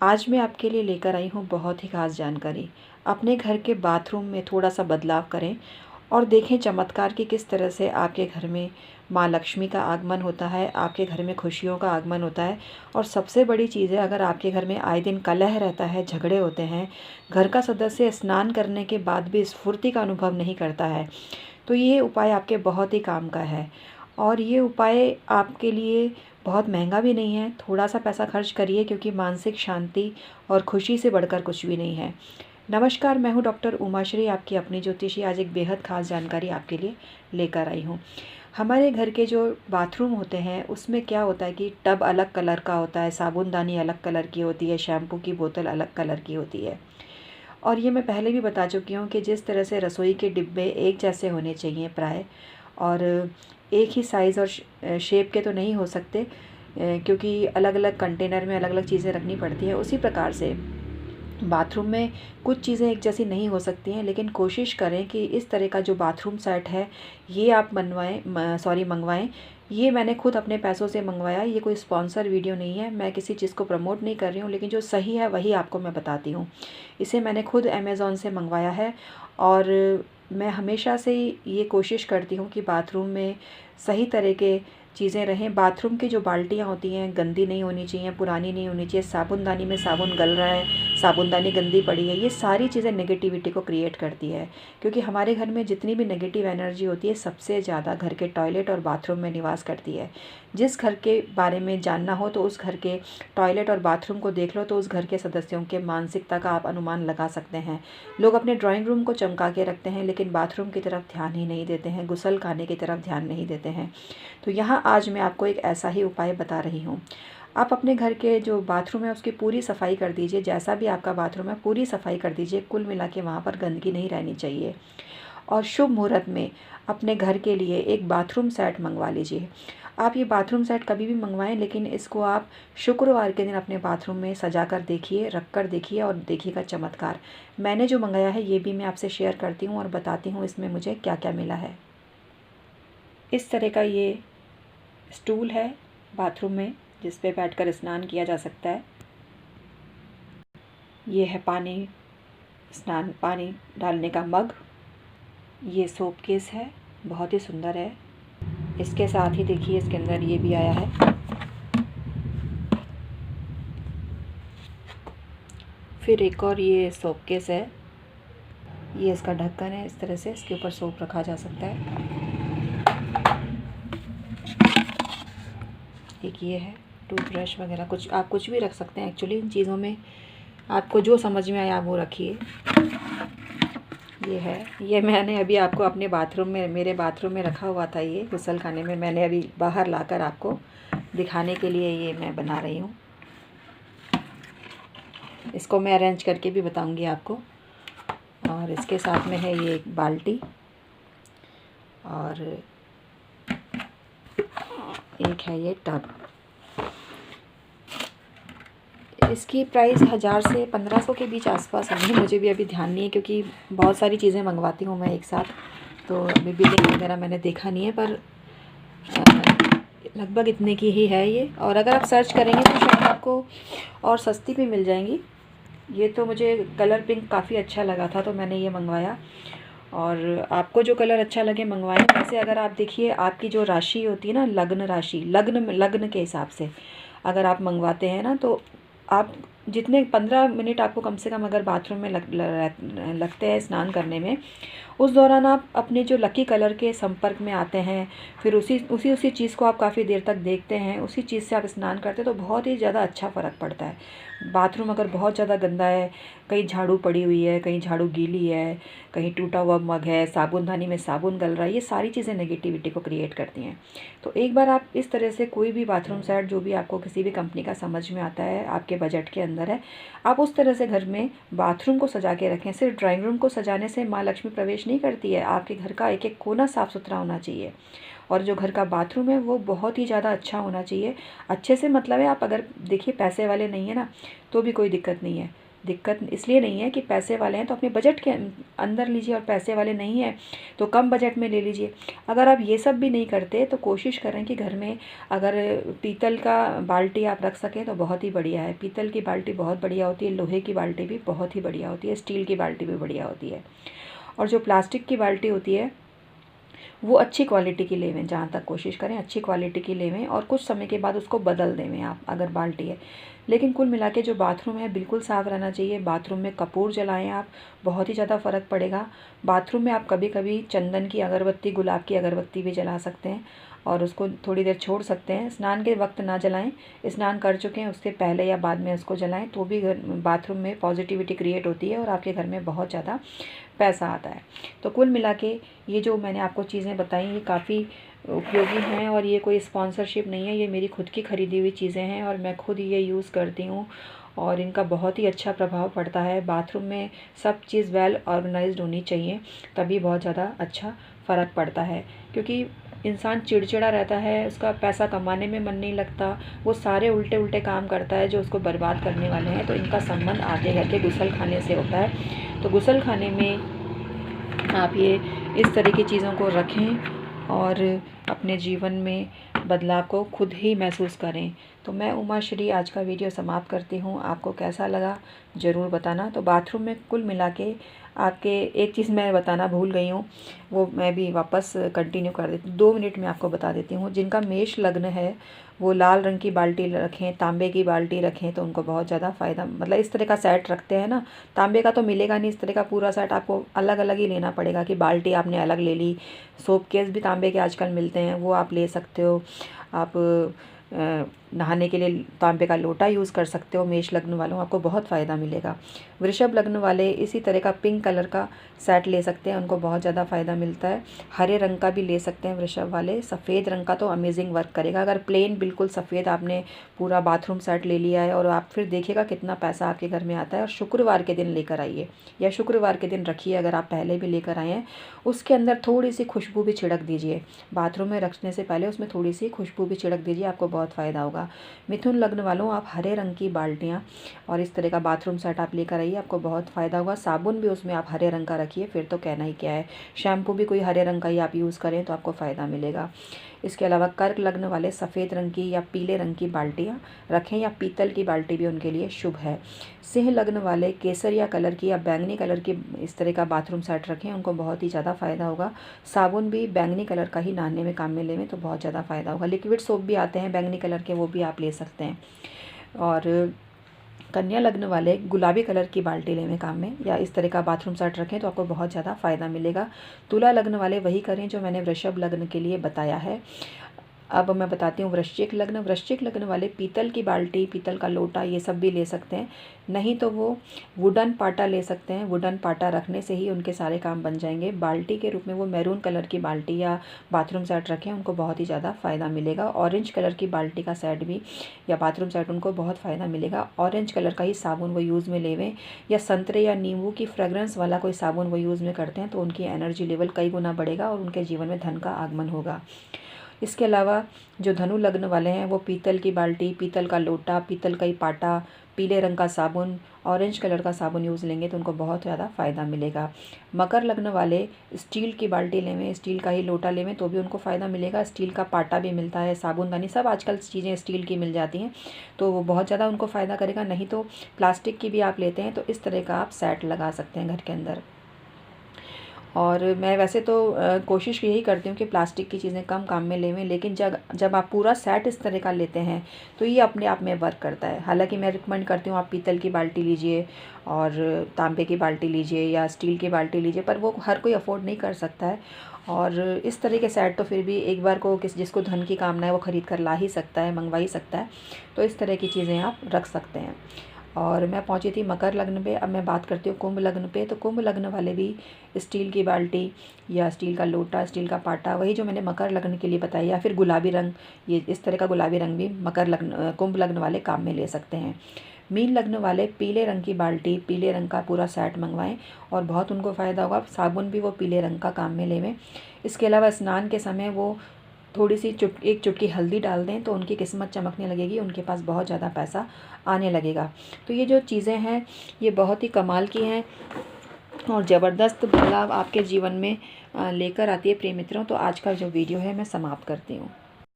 आज मैं आपके लिए लेकर आई हूँ बहुत ही ख़ास जानकारी। अपने घर के बाथरूम में थोड़ा सा बदलाव करें और देखें चमत्कार कि किस तरह से आपके घर में माँ लक्ष्मी का आगमन होता है, आपके घर में खुशियों का आगमन होता है। और सबसे बड़ी चीज़ है, अगर आपके घर में आए दिन कलह रहता है, झगड़े होते हैं, घर का सदस्य स्नान करने के बाद भी स्फूर्ति का अनुभव नहीं करता है, तो ये उपाय आपके बहुत ही काम का है। और ये उपाय आपके लिए बहुत महंगा भी नहीं है, थोड़ा सा पैसा खर्च करिए क्योंकि मानसिक शांति और खुशी से बढ़कर कुछ भी नहीं है। नमस्कार, मैं हूँ डॉक्टर उमाश्री, आपकी अपनी ज्योतिषी। आज एक बेहद ख़ास जानकारी आपके लिए लेकर आई हूँ। हमारे घर के जो बाथरूम होते हैं उसमें क्या होता है कि टब अलग कलर का होता है, साबुनदानी अलग कलर की होती है, शैम्पू की बोतल अलग कलर की होती है। और ये मैं पहले भी बता चुकी हूँ कि जिस तरह से रसोई के डिब्बे एक जैसे होने चाहिए प्राय, और एक ही साइज़ और शेप के तो नहीं हो सकते, क्योंकि अलग अलग कंटेनर में अलग अलग चीज़ें रखनी पड़ती है। उसी प्रकार से बाथरूम में कुछ चीज़ें एक जैसी नहीं हो सकती हैं, लेकिन कोशिश करें कि इस तरह का जो बाथरूम सेट है ये आप मंगवाएं। ये मैंने खुद अपने पैसों से मंगवाया। ये कोई स्पॉन्सर वीडियो नहीं है, मैं किसी चीज़ को प्रमोट नहीं कर रही हूँ, लेकिन जो सही है वही आपको मैं बताती हूँ। इसे मैंने खुद अमेज़ॉन से मंगवाया है। और मैं हमेशा से ये कोशिश करती हूँ कि बाथरूम में सही तरह के चीज़ें रहें। बाथरूम की जो बाल्टियाँ होती हैं गंदी नहीं होनी चाहिए, पुरानी नहीं होनी चाहिए। साबुनदानी में साबुन गल रहा है, साबुनदानी गंदी पड़ी है, ये सारी चीज़ें नेगेटिविटी को क्रिएट करती है। क्योंकि हमारे घर में जितनी भी नेगेटिव एनर्जी होती है सबसे ज़्यादा घर के टॉयलेट और बाथरूम में निवास करती है। जिस घर के बारे में जानना हो तो उस घर के टॉयलेट और बाथरूम को देख लो, तो उस घर के सदस्यों के मानसिकता का आप अनुमान लगा सकते हैं। लोग अपने ड्राइंग रूम को चमका के रखते हैं, लेकिन बाथरूम की तरफ ध्यान ही नहीं देते हैं, गुसल खाने की तरफ ध्यान नहीं देते हैं। तो यहाँ आज मैं आपको एक ऐसा ही उपाय बता रही हूँ। आप अपने घर के जो बाथरूम है उसकी पूरी सफाई कर दीजिए। जैसा भी आपका बाथरूम है पूरी सफाई कर दीजिए, कुल मिला के वहाँ पर गंदगी नहीं रहनी चाहिए। और शुभ मुहूर्त में अपने घर के लिए एक बाथरूम सेट मंगवा लीजिए। आप ये बाथरूम सेट कभी भी मंगवाएं, लेकिन इसको आप शुक्रवार के दिन अपने बाथरूम में सजा कर देखिए, रख कर देखिए और देखिएगा चमत्कार। मैंने जो मंगाया है ये भी मैं आपसे शेयर करती हूँ और बताती हूँ इसमें मुझे क्या क्या मिला है। इस तरह का ये स्टूल है बाथरूम में जिस पे बैठकर स्नान किया जा सकता है। ये है पानी डालने का मग। ये सोप केस है, बहुत ही सुंदर है। इसके साथ ही देखिए इसके अंदर ये भी आया है। फिर एक और ये सोप केस है, ये इसका ढक्कन है। इस तरह से इसके ऊपर सोप रखा जा सकता है। एक ये है टूथब्रश वगैरह, आप कुछ भी रख सकते हैं। एक्चुअली इन चीज़ों में आपको जो समझ में आया आप वो रखिए। ये है, ये मैंने अभी आपको अपने बाथरूम में, मेरे बाथरूम में रखा हुआ था। ये गुसल खाने में मैंने अभी बाहर लाकर आपको दिखाने के लिए ये मैं बना रही हूँ। इसको मैं अरेंज करके भी बताऊँगी आपको। और इसके साथ में है ये एक बाल्टी और एक है ये टब। इसकी प्राइस 1000 से 1500 के बीच आसपास होंगी, मुझे भी अभी ध्यान नहीं है क्योंकि बहुत सारी चीज़ें मंगवाती हूँ मैं एक साथ, तो अभी बिलिंग वगैरह मैंने देखा नहीं है, पर लगभग इतने की ही है ये। और अगर आप सर्च करेंगे तो शायद आपको और सस्ती भी मिल जाएंगी। ये तो मुझे कलर पिंक काफ़ी अच्छा लगा था तो मैंने ये मंगवाया, और आपको जो कलर अच्छा लगे मंगवाएं। वैसे अगर आप देखिए आपकी जो राशि होती है ना, लग्न राशि, लग्न के हिसाब से अगर आप मंगवाते हैं ना, तो आप जितने 15 मिनट आपको कम से कम अगर बाथरूम में लगते हैं स्नान करने में, उस दौरान आप अपने जो लकी कलर के संपर्क में आते हैं, फिर उसी चीज़ को आप काफ़ी देर तक देखते हैं, उसी चीज़ से आप स्नान करते हैं, तो बहुत ही ज़्यादा अच्छा फ़र्क पड़ता है। बाथरूम अगर बहुत ज़्यादा गंदा है, कहीं झाड़ू पड़ी हुई है, कहीं झाड़ू गीली है, कहीं टूटा हुआ मग है, साबुनदानी में साबुन गल रहा है, ये सारी चीज़ें नेगेटिविटी को क्रिएट करती हैं। तो एक बार आप इस तरह से कोई भी बाथरूम सेट जो भी आपको किसी भी कंपनी का समझ में आता है, आपके बजट के अंदर है, आप उस तरह से घर में बाथरूम को सजा के रखें। सिर्फ ड्राइंग रूम को सजाने से माँ लक्ष्मी प्रवेश नहीं करती है, आपके घर का एक एक कोना साफ़ सुथरा होना चाहिए। और जो घर का बाथरूम है वो बहुत ही ज़्यादा अच्छा होना चाहिए। अच्छे से मतलब है, आप अगर देखिए पैसे वाले नहीं है ना तो भी कोई दिक्कत नहीं है, दिक्कत इसलिए नहीं है कि पैसे वाले हैं तो अपने बजट के अंदर लीजिए, और पैसे वाले नहीं हैं तो कम बजट में ले लीजिए। अगर आप ये सब भी नहीं करते तो कोशिश करें कि घर में अगर पीतल का बाल्टी आप रख सकें तो बहुत ही बढ़िया है। पीतल की बाल्टी बहुत बढ़िया होती है, लोहे की बाल्टी भी बहुत ही बढ़िया होती है, स्टील की बाल्टी भी बढ़िया होती है। और जो प्लास्टिक की बाल्टी होती है वो अच्छी क्वालिटी की लेवें, जहाँ तक कोशिश करें अच्छी क्वालिटी की लेवें, और कुछ समय के बाद उसको बदल देवें आप अगर बाल्टी है। लेकिन कुल मिला के जो बाथरूम है बिल्कुल साफ़ रहना चाहिए। बाथरूम में कपूर जलाएं आप, बहुत ही ज़्यादा फ़र्क पड़ेगा। बाथरूम में आप कभी कभी चंदन की अगरबत्ती, गुलाब की अगरबत्ती भी जला सकते हैं और उसको थोड़ी देर छोड़ सकते हैं। स्नान के वक्त ना जलाएं, स्नान कर चुके हैं उसके पहले या बाद में उसको जलाएं तो भी बाथरूम में पॉजिटिविटी क्रिएट होती है और आपके घर में बहुत ज़्यादा पैसा आता है। तो कुल मिला के ये जो मैंने आपको चीज़ें बताई ये काफ़ी उपयोगी हैं, और ये कोई स्पॉन्सरशिप नहीं है, ये मेरी खुद की ख़रीदी हुई चीज़ें हैं और मैं खुद ये यूज़ करती हूँ और इनका बहुत ही अच्छा प्रभाव पड़ता है। बाथरूम में सब चीज़ वेल ऑर्गेनाइज्ड होनी चाहिए, तभी बहुत ज़्यादा अच्छा फ़र्क पड़ता है। क्योंकि इंसान चिड़चिड़ा रहता है, उसका पैसा कमाने में मन नहीं लगता, वो सारे उल्टे उल्टे काम करता है जो उसको बर्बाद करने वाले हैं। तो इनका संबंध आपके घर के गुसल खाने से होता है। तो गुसल खाने में आप ये इस तरह की चीज़ों को रखें और अपने जीवन में बदलाव को खुद ही महसूस करें। तो मैं उमा श्री आज का वीडियो समाप्त करती हूँ। आपको कैसा लगा ज़रूर बताना। तो बाथरूम में कुल मिला के आपके एक चीज़ मैं बताना भूल गई हूँ, वो मैं भी वापस कंटिन्यू कर देती हूँ, 2 मिनट में आपको बता देती हूँ। जिनका मेष लग्न है वो लाल रंग की बाल्टी रखें, तांबे की बाल्टी रखें तो उनको बहुत ज़्यादा फ़ायदा, मतलब इस तरह का सेट रखते हैं ना, तांबे का तो मिलेगा नहीं, इस तरह का पूरा सेट आपको अलग अलग ही लेना पड़ेगा। कि बाल्टी आपने अलग ले ली, सोप केस भी तांबे के आजकल मिलते हैं वो आप ले सकते हो। आप नहाने के लिए तांबे का लोटा यूज़ कर सकते हो। मेष लग्न वालों आपको बहुत फ़ायदा मिलेगा। वृषभ लग्न वाले इसी तरह का पिंक कलर का सेट ले सकते हैं, उनको बहुत ज़्यादा फ़ायदा मिलता है। हरे रंग का भी ले सकते हैं वृषभ वाले। सफ़ेद रंग का तो अमेजिंग वर्क करेगा। अगर प्लेन बिल्कुल सफ़ेद आपने पूरा बाथरूम सेट ले लिया है और आप फिर देखिएगा कितना पैसा आपके घर में आता है। और शुक्रवार के दिन लेकर आइए या शुक्रवार के दिन रखिए, अगर आप पहले भी लेकर आए हैं। उसके अंदर थोड़ी सी खुशबू भी छिड़क दीजिए, बाथरूम में रखने से पहले उसमें थोड़ी सी खुशबू भी छिड़क दीजिए, आपको बहुत फ़ायदा होगा। मिथुन लग्न वालों आप हरे रंग की बाल्टियाँ और इस तरह का बाथरूम सेट आप लेकर आइए, आपको बहुत फ़ायदा होगा। साबुन भी उसमें आप हरे रंग का रखिए, फिर तो कहना ही क्या है। शैम्पू भी कोई हरे रंग का ही आप यूज़ करें तो आपको फ़ायदा मिलेगा। इसके अलावा कर्क लग्न वाले सफ़ेद रंग की या पीले रंग की बाल्टियाँ रखें, या पीतल की बाल्टी भी उनके लिए शुभ है। सिंह लग्न वाले केसरिया कलर की या बैंगनी कलर की इस तरह का बाथरूम सेट रखें, उनको बहुत ही ज़्यादा फ़ायदा होगा। साबुन भी बैंगनी कलर का ही नहाने में काम में लेवें तो बहुत ज़्यादा फ़ायदा होगा। लिक्विड सोप भी आते हैं बैंगनी कलर के, वो भी आप ले सकते हैं। और कन्या लग्न वाले गुलाबी कलर की बाल्टी लेने काम में, या इस तरह का बाथरूम सेट रखें तो आपको बहुत ज़्यादा फ़ायदा मिलेगा। तुला लग्न वाले वही करें जो मैंने वृषभ लग्न के लिए बताया है। अब मैं बताती हूँ वृश्चिक लग्न। वृश्चिक लग्न वाले पीतल की बाल्टी, पीतल का लोटा ये सब भी ले सकते हैं, नहीं तो वो वुडन पाटा ले सकते हैं। वुडन पाटा रखने से ही उनके सारे काम बन जाएंगे। बाल्टी के रूप में वो मैरून कलर की बाल्टी या बाथरूम सेट रखें, उनको बहुत ही ज़्यादा फ़ायदा मिलेगा। ऑरेंज कलर की बाल्टी का सेट भी या बाथरूम सेट उनको बहुत फ़ायदा मिलेगा। ऑरेंज कलर का ही साबुन वो यूज़ में लेवें, या संतरे या नींबू की फ्रेगरेंस वाला कोई साबुन वो यूज़ में करते हैं तो उनकी एनर्जी लेवल कई गुना बढ़ेगा और उनके जीवन में धन का आगमन होगा। इसके अलावा जो धनु लग्न वाले हैं वो पीतल की बाल्टी, पीतल का लोटा, पीतल का ही पाटा, पीले रंग का साबुन, ऑरेंज कलर का साबुन यूज़ लेंगे तो उनको बहुत ज़्यादा फ़ायदा मिलेगा। मकर लग्न वाले स्टील की बाल्टी लेवें, स्टील का ही लोटा लेवें तो भी उनको फ़ायदा मिलेगा। स्टील का पाटा भी मिलता है, साबुनदानी, सब आजकल चीज़ें स्टील की मिल जाती हैं तो वो बहुत ज़्यादा उनको फ़ायदा करेगा। नहीं तो प्लास्टिक की भी आप लेते हैं तो इस तरह का आप सेट लगा सकते हैं घर के अंदर। और मैं वैसे तो कोशिश यही करती हूँ कि प्लास्टिक की चीज़ें कम काम में लेवें, लेकिन जब आप पूरा सेट इस तरह का लेते हैं तो ये अपने आप में वर्क करता है। हालांकि मैं रिकमेंड करती हूँ आप पीतल की बाल्टी लीजिए और तांबे की बाल्टी लीजिए या स्टील की बाल्टी लीजिए, पर वो हर कोई अफोर्ड नहीं कर सकता है। और इस तरह के सेट तो फिर भी एक बार को जिसको धन की कामना है वो ख़रीद कर ला ही सकता है, मंगवा ही सकता है। तो इस तरह की चीज़ें आप रख सकते हैं। और मैं पहुंची थी मकर लग्न पे, अब मैं बात करती हूँ कुंभ लग्न पे। तो कुंभ लग्न वाले भी स्टील की बाल्टी या स्टील का लोटा, स्टील का पाटा, वही जो मैंने मकर लग्न के लिए बताया, या फिर गुलाबी रंग, ये इस तरह का गुलाबी रंग भी कुंभ लग्न वाले काम में ले सकते हैं। मीन लग्न वाले पीले रंग की बाल्टी, पीले रंग का पूरा सेट मंगवाएं और बहुत उनको फ़ायदा होगा। साबुन भी वो पीले रंग का काम में लेवें। इसके अलावा स्नान के समय वो थोड़ी सी एक चुटकी हल्दी डाल दें तो उनकी किस्मत चमकने लगेगी, उनके पास बहुत ज़्यादा पैसा आने लगेगा। तो ये जो चीज़ें हैं ये बहुत ही कमाल की हैं और ज़बरदस्त बदलाव आपके जीवन में लेकर आती है प्रिय मित्रों। तो आज का जो वीडियो है मैं समाप्त करती हूँ।